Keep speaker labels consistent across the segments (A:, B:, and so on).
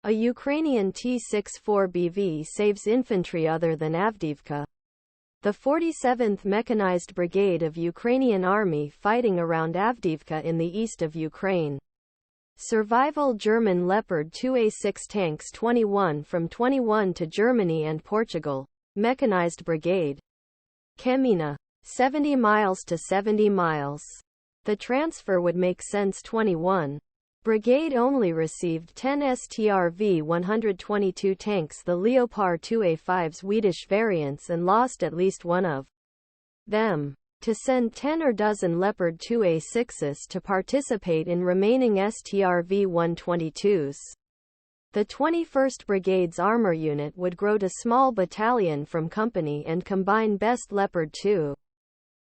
A: A Ukrainian T-64BV saves infantry other than Avdiivka. The 47th Mechanized Brigade of Ukrainian Army fighting around Avdiivka in the east of Ukraine. Survival German Leopard 2A6 tanks 21 from 21 to Germany and Portugal. Mechanized Brigade. Kemina. 70 miles to 70 miles. The transfer would make sense. 21. Brigade only received 10 strv 122 tanks, the Leopard 2A5 Swedish variants, and lost at least one of them. To send 10 or dozen Leopard 2A6s to participate in remaining strv 122s. The 21st Brigade's armor unit would grow to small battalion from company and combine best Leopard 2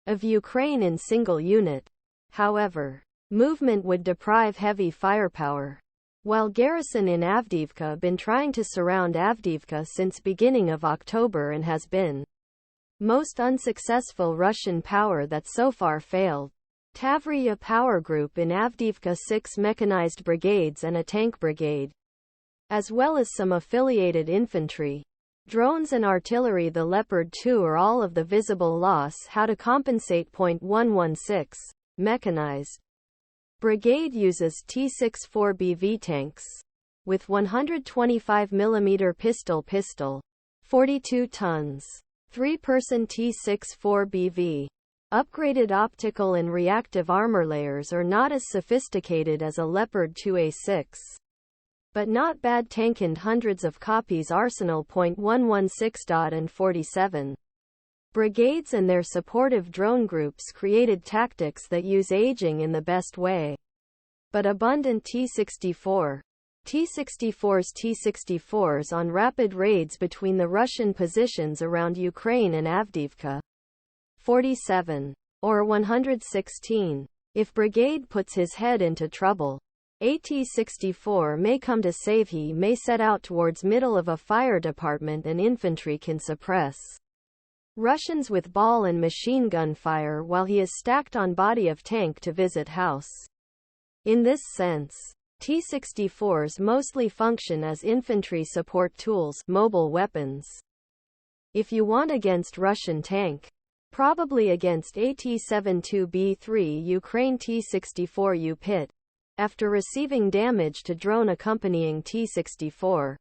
A: of Ukraine in single unit. However, movement would deprive heavy firepower. While garrison in Avdiivka been trying to surround Avdiivka since beginning of October and has been most unsuccessful Russian power that so far failed. Tavria power group in Avdiivka 6 mechanized brigades and a tank brigade, as well as some affiliated infantry, drones and artillery. The Leopard 2 are all of the visible loss. How to compensate? 116. Mechanized Brigade uses T-64BV tanks with 125 mm pistol, 42 tons, 3-person T-64BV. Upgraded optical and reactive armor layers are not as sophisticated as a Leopard 2A6, but not bad. Tankened hundreds of copies. Arsenal. 116. And 47. Brigades and their supportive drone groups created tactics that use aging in the best way. But abundant T-64. T-64s on rapid raids between the Russian positions around Ukraine and Avdiivka. 47. Or 116. If Brigade puts his head into trouble, a T-64 may come to save. He may set out towards middle of a fire department and infantry can suppress Russians with ball and machine gun fire while he is stacked on body of tank to visit house. In this sense, T-64s mostly function as infantry support tools, mobile weapons. If you want against Russian tank, probably against AT-72B3 Ukraine T-64U pit, after receiving damage to drone accompanying T-64.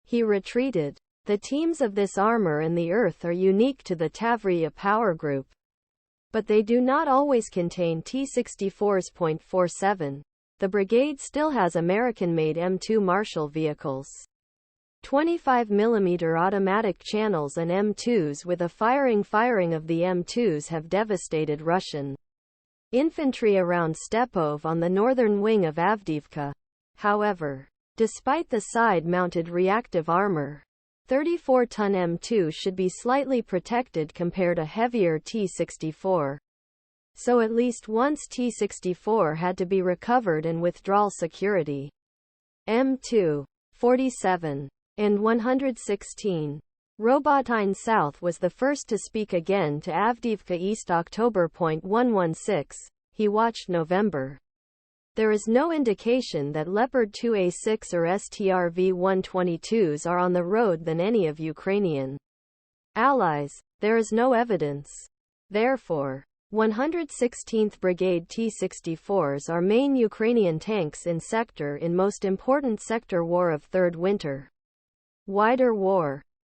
A: He retreated. The teams of this armor and the earth are unique to the Tavria power group, but they do not always contain T-64s. 47. The brigade still has American-made M2 Marshall vehicles, 25 mm automatic channels, and M2s with a firing of the M2s have devastated Russian infantry around Stepov on the northern wing of Avdiivka. However, despite the side-mounted reactive armor, 34-ton M2 should be slightly protected compared to heavier T-64. So at least once T-64 had to be recovered and withdrawal security. M2, 47, and 116. Robotine South was the first to speak again to Avdiivka East. October. 116. He watched November. There is no indication that Leopard 2A6 or strv 122s are on the road than any of Ukrainian allies. There is no evidence. Therefore, 116th Brigade T-64s are main Ukrainian tanks in sector in most important sector war of Third Winter. Wider war.